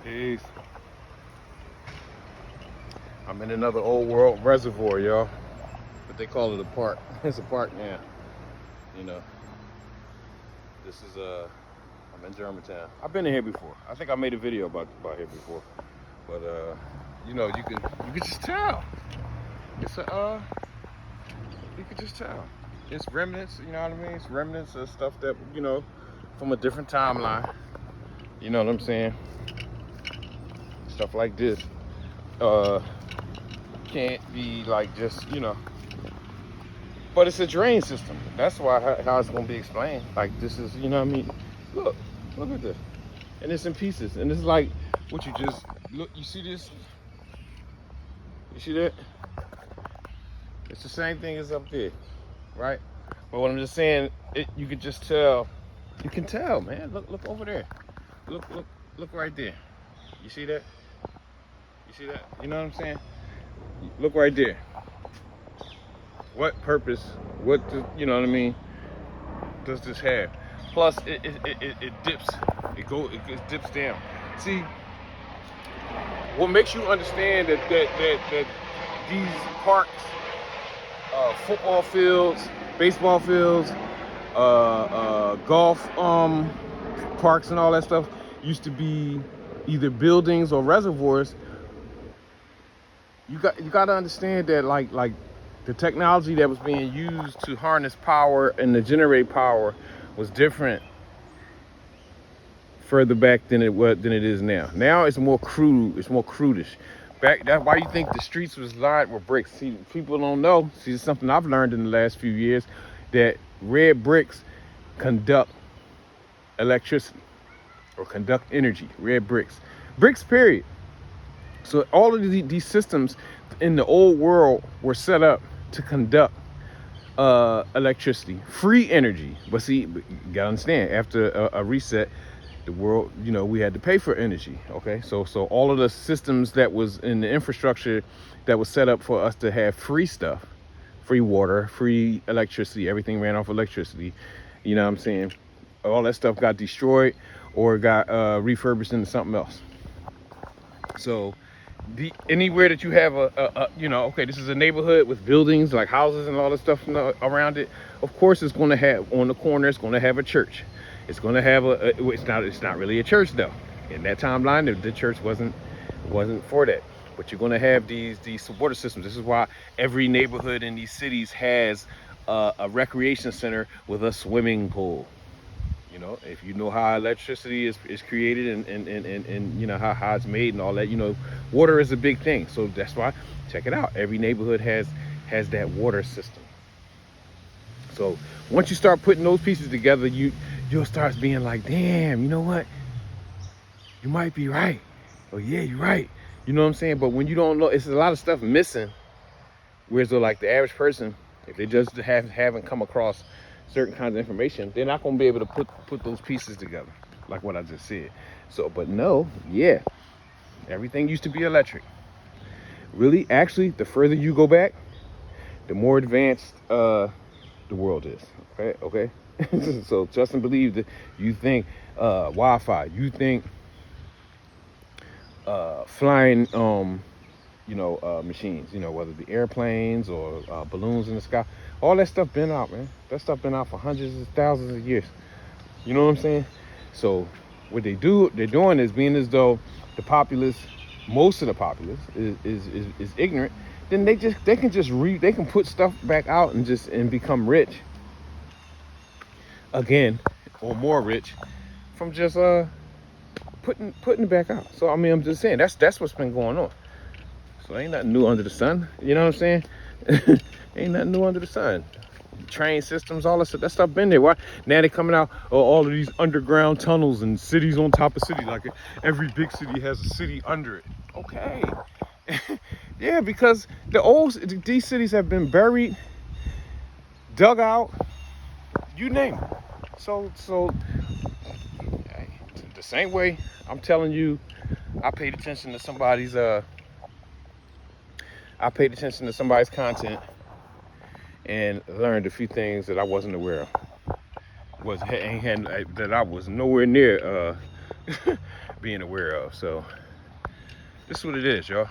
Peace. I'm in another old world reservoir, y'all. But they call it a park. It's a park now. You know, this is I'm in Germantown. I've been in here before. I think I made a video about here before. But you know, you can just tell. It's a you can just tell. It's remnants, you know what I mean? It's remnants of stuff that, you know, from a different timeline. You know what I'm saying? Stuff like this. Can't be like just, you know, but it's a drain system. That's why how it's gonna be explained. Like this is, you know what I mean? Look at this. And it's in pieces. And it's like what you just look, you see this? You see that? It's the same thing as up there, right? But what I'm just saying, you can just tell. You can tell, man. Look over there. Look right there. You see that? You see that? You know what I'm saying? Look right there. What purpose? You know what I mean? Does this have? Plus, it dips. It dips down. See, what makes you understand that these parks, football fields, baseball fields, golf parks, and all that stuff used to be either buildings or reservoirs. You got to understand that like the technology that was being used to harness power and to generate power was different further back than it is now. Now it's more crude. It's more crudish. That's why you think the streets was lined with bricks. See, people don't know. See, it's something I've learned in the last few years, that red bricks conduct electricity or conduct energy. Red bricks, period. So all of these systems in the old world were set up to conduct electricity, free energy. But see, you gotta understand, after a reset, the world, you know, we had to pay for energy. Okay, so all of the systems that was in the infrastructure that was set up for us to have free stuff, free water, free electricity, everything ran off electricity. You know what I'm saying? All that stuff got destroyed or got refurbished into something else. So anywhere that you have a you know, okay, this is a neighborhood with buildings like houses and all this stuff around it. Of course, it's going to have on the corner. It's going to have a church. It's going to have it's not really a church though. In that timeline, the church wasn't for that. But you're going to have these water systems. This is why every neighborhood in these cities has a recreation center with a swimming pool. You know, if you know how electricity is created and you know how it's made and all that, you know, water is a big thing. So that's why, check it out. Every neighborhood has that water system. So once you start putting those pieces together, you'll start being like, damn, you know what? You might be right. Oh yeah, you're right. You know what I'm saying? But when you don't know, it's a lot of stuff missing. Whereas though, like the average person, if they just haven't come across certain kinds of information, they're not going to be able to put those pieces together, like what I just said. So, but no, yeah, everything used to be electric. Really, actually, the further you go back, the more advanced the world is. Okay. So trust and believe that you think Wi-Fi, you think flying, you know, machines, you know, whether it be airplanes or balloons in the sky, all that stuff been out, man. That stuff been out for hundreds of thousands of years. You know what I'm saying? So what they're doing is being as though the populace, most of the populace is ignorant. Then they can put stuff back out and become rich again, or more rich from just putting it back out. So I mean, I'm just saying that's what's been going on. So ain't nothing new under the sun. You know what I'm saying? Ain't nothing new under the sun. Train systems, all that stuff been there. Why now they coming out? Oh, all of these underground tunnels and cities on top of city. Like every big city has a city under it. Okay. Yeah, because these cities have been buried, dug out, you name it. So the same way I'm telling you, I paid attention to somebody's content and learned a few things that I wasn't aware of. That I was nowhere near being aware of. So this is what it is, y'all.